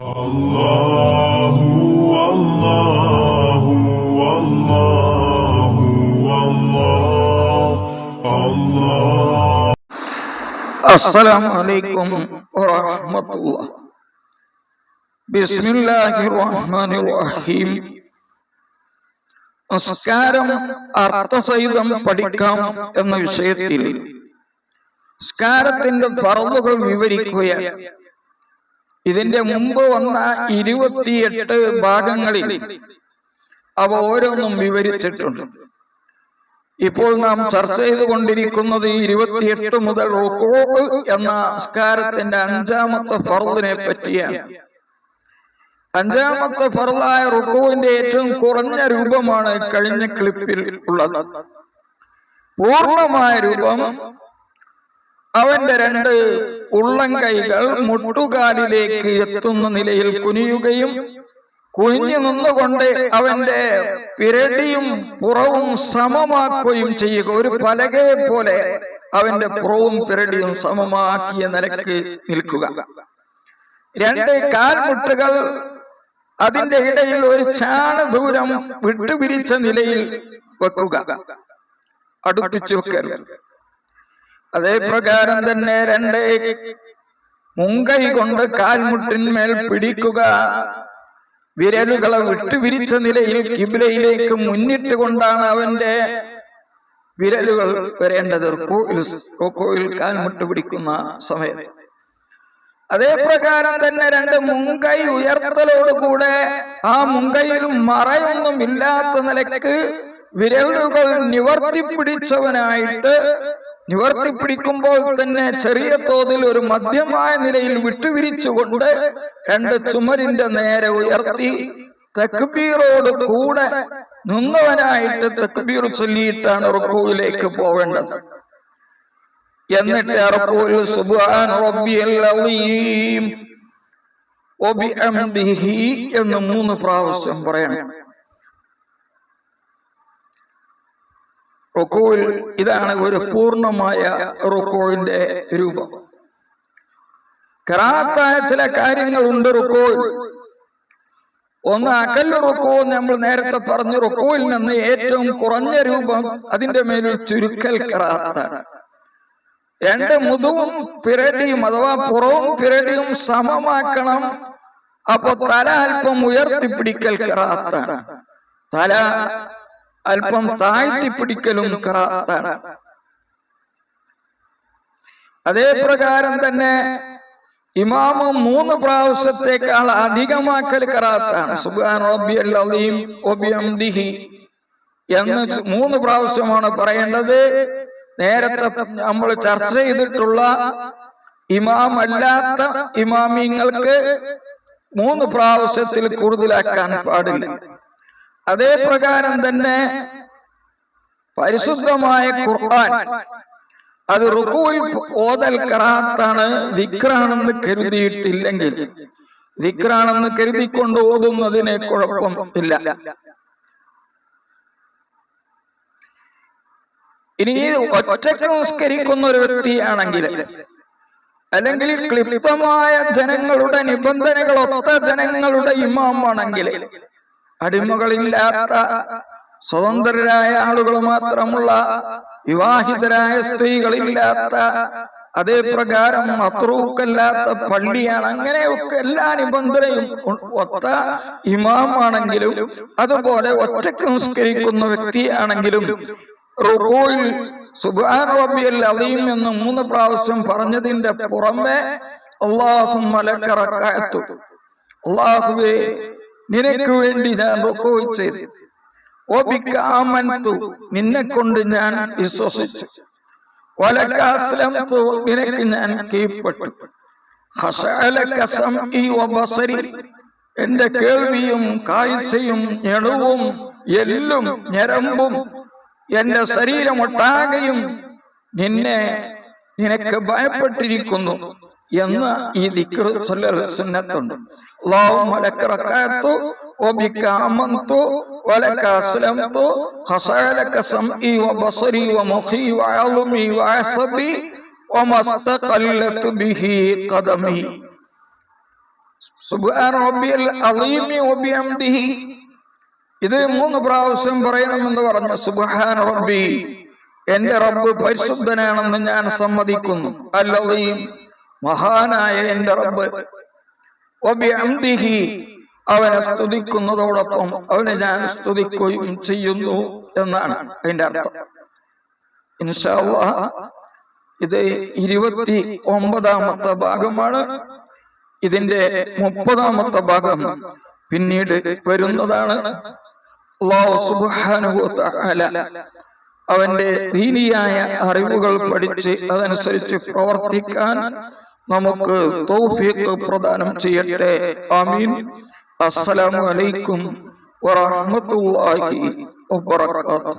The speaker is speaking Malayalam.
അല്ലാഹു അല്ലാഹു അല്ലാഹു അല്ലാഹു. അസ്സലാമു അലൈക്കും വറഹ്മത്തുള്ളാഹി. ബിസ്മില്ലാഹിർ റഹ്മാനിർ റഹീം. നമസ്കാരം അർത്ഥസഹിതം പഠിക്കാം എന്ന വിഷയത്തിൽ നമസ്കാരത്തിന്റെ ഫർളുകൾ വിവരിക്കുകയാണ്. ഇതിന്റെ മുമ്പ് വന്ന 28 ഭാഗങ്ങളിൽ അവ ഓരോന്നും വിവരിച്ചിട്ടുണ്ട്. ഇപ്പോൾ നാം ചർച്ച ചെയ്തുകൊണ്ടിരിക്കുന്നത് 28 മുതൽ റുക്കൂ എന്ന നമസ്കാരത്തിന്റെ 5-ാമത്തെ ഫർളിനെ പറ്റിയാണ്. 5-ാമത്തെ ഫർളായ റുക്കൂവിന്റെ ഏറ്റവും കുറഞ്ഞ രൂപമാണ് കഴിഞ്ഞ ക്ലിപ്പിൽ ഉള്ളത്. പൂർണ്ണമായ രൂപം അവന്റെ 2 ഉള്ളംകൈകൾ മുട്ടുകാലിലേക്ക് എത്തുന്ന നിലയിൽ കുനിയുകയും കുനിഞ്ഞു നിന്നുകൊണ്ട് അവന്റെ പിരടിയും പുറവും സമമാക്കുകയും ചെയ്യുക. ഒരു പലകയെ പോലെ അവന്റെ പുറവും പിരടിയും സമമാക്കിയ നിലക്ക് നിൽക്കുക. 2 കാൽമുട്ടുകൾ അതിന്റെ ഇടയിൽ ഒരു ചാണ ദൂരം വിട്ടുപിരിച്ച നിലയിൽ വെക്കുക, അടുപ്പിച്ചു വെക്കരുത്. അതേ പ്രകാരം തന്നെ 2 മുൻകൈ കൊണ്ട് കാൽമുട്ടിന്മേൽ പിടിക്കുക. വിരലുകളെ വിട്ടുപിരിച്ച നിലയിൽ കിബിലയിലേക്ക് മുന്നിട്ട് കൊണ്ടാണ് അവന്റെ വിരലുകൾ വരേണ്ടത് റുക്കൂയിൽ കാൽമുട്ട് പിടിക്കുന്ന സമയത്ത്. അതേ പ്രകാരം തന്നെ 2 മുൻകൈ ഉയർത്തലോടുകൂടെ ആ മുൻകൈയിലും മറയൊന്നും ഇല്ലാത്ത നിലക്ക് വിരലുകൾ നിവർത്തിപ്പിടിക്കുമ്പോൾ തന്നെ ചെറിയ തോതിൽ ഒരു മധ്യമായ നിലയിൽ വിട്ടുപിരിച്ചുകൊണ്ട് 2 ചുമരിന്റെ നേരെ ഉയർത്തി തക്ബീറോട് കൂടെ നിന്നവനായിട്ട് തക്ബീർ ചൊല്ലിയിട്ടാണ് റുക്കൂയിലേക്ക് പോവേണ്ടത്. എന്നിട്ട് റുക്കൂയിൽ സുബ്ഹാന റബ്ബിയൽ അളീം വബിഹംദിഹി എന്ന് 3 പ്രാവശ്യം പറയണം. റുക്കൂയിൽ ഇതാണ് ഒരു പൂർണ്ണമായ റുക്കൂവിന്റെ രൂപം. ഖിറാഅത്തായ ചില കാര്യങ്ങളുണ്ട് റുക്കൂയിൽ. ഒന്ന് അഖൽ റുക്കൂ, നമ്മൾ നേരത്തെ പറഞ്ഞു. റുക്കൂയിൽ നിന്ന് ഏറ്റവും കുറഞ്ഞ രൂപം അതിന്റെ മേലിൽ ചുരുക്കൽ ഖിറാഅത്താണ്. 2 മുതുവും പിരടിയും അഥവാ പുറവും പിരടിയും സമമാക്കണം. അപ്പൊ തല അല്പം ഉയർത്തിപ്പിടിക്കൽ ഖിറാഅത്താണ്. തല അല്പം താഴ്ത്തിപ്പിടിക്കലും ഖിറാഅത്താണ്. അതേ പ്രകാരം തന്നെ ഇമാമ് 3 പ്രാവശ്യത്തേക്കാൾ അധികമാക്കൽ ഖിറാഅത്താണ്. സുബ്ഹാന റബ്ബിയൽ അളീം വബിഹംദിഹി എന്ന് 3 പ്രാവശ്യമാണ് പറയേണ്ടത്. നേരത്തെ നമ്മൾ ചർച്ച ചെയ്തിട്ടുള്ള ഇമാം അല്ലാത്ത ഇമാമിങ്ങൾക്ക് 3 പ്രാവശ്യത്തിൽ കൂടുതലാക്കാൻ പാടില്ല. അതേ പ്രകാരം തന്നെ പരിശുദ്ധമായ ഖുർആൻ അത് റുക്കൂയിൽ ഓതൽ ഖിറാഅത്താണ്. ദിക്റാണെന്ന് കരുതിയിട്ടില്ലെങ്കിൽ, ദിക്റാണെന്ന് കരുതിക്കൊണ്ട് ഓതുന്നതിന് കുഴപ്പം ഇല്ല. ഇനി ഒറ്റയ്ക്ക് നിസ്കരിക്കുന്ന ഒരു വ്യക്തിയാണെങ്കിൽ, അല്ലെങ്കിൽ ക്ലിപ്തമായ ജനങ്ങളുടെ നിബന്ധനകളൊത്ത ജനങ്ങളുടെ ഇമാമാണെങ്കിൽ, അടിമകളില്ലാത്ത സ്വതന്ത്രരായ ആളുകൾ മാത്രമുള്ള, വിവാഹിതരായ സ്ത്രീകളില്ലാത്ത, അതേ പ്രകാരം മത്രൂക്കല്ലാത്ത പള്ളിയാണ്, അങ്ങനെയൊക്കെ എല്ലാ നിബന്ധനയും ഒത്ത ഇമാമാണെങ്കിലും, അതുപോലെ ഒറ്റയ്ക്ക് നിസ്കരിക്കുന്ന വ്യക്തിയാണെങ്കിലും റുക്കൂയിൽ സുബ്ഹാന റബ്ബിയൽ അളീം എന്ന് 3 പ്രാവശ്യം പറഞ്ഞതിന്റെ പുറമെ അല്ലാഹുമ്മ ലക റകഅതു, അല്ലാഹുവേ നിനക്ക് വേണ്ടി ഞാൻ റുക്കൂ ചെയ്തു, വബിക ആമൻതു നിന്നെ കൊണ്ട് ഞാൻ വിശ്വസിച്ചു, വലക അസ്ലംതു നിനക്ക് ഞാൻ കീഴ്പ്പെട്ടു, ഖശഅലക സംഇ വബസരി എന്റെ കേൾവിയും കാഴ്ചയും ഞെടുവും എല്ലും ഞരമ്പും എന്റെ ശരീരമൊട്ടാകെയും നിനക്ക് ഭയപ്പെട്ടിരിക്കുന്നു എന്ന് ഈ ദിക്ർ ചൊല്ലൽ സുന്നത്തുണ്ട്. അല്ലാഹുമ്മ ലക റകഅതു വബിക ആമൻതു വലക അസ്ലംതു ഖശഅലക സംഇ വബസരി വമുഖി വഅളമി വഅസബി വമസ്തഖല്ലത് ബിഹി ഖദമി. സുബ്ഹാന റബ്ബിയൽ അളീമി വബിഹംദിഹി. ഇത് 3 പ്രാവശ്യം പറയണമെന്ന് പറഞ്ഞു. സുബ്ഹാന റബ്ബി, എന്റെ റബ്ബ് പരിശുദ്ധനാണെന്ന് ഞാൻ സമ്മതിക്കുന്നു. അൽ അളീം, മഹാനായ എന്റെ റബ്ബ്. വബിഹംദിഹി, അവനെ സ്തുതിക്കുന്നതോടൊപ്പം അവനെ ഞാൻ സ്തുതിക്കുകയും ചെയ്യുന്നു എന്നാണ് അതിന്റെ അർത്ഥം. ഇൻഷാ അല്ലാഹ് ഇത് 29ാമത്തെ ഭാഗമാണ്. ഇതിന്റെ 30ാമത്തെ ഭാഗം പിന്നീട് വരുന്നതാണ്. അല്ലാഹു സുബ്ഹാനഹു വ തആല അവന്റെ ദീനിയായ അറിവുകൾ പഠിച്ച് അതനുസരിച്ച് പ്രവർത്തിക്കാൻ നമുക്ക് തൗഫീഖ് പ്രദാനം ചെയ്യട്ടെ. ആമീൻ. അസ്സലാമു അലൈക്കും വറഹ്മത്തുള്ളാഹി വബറകാതുഹു.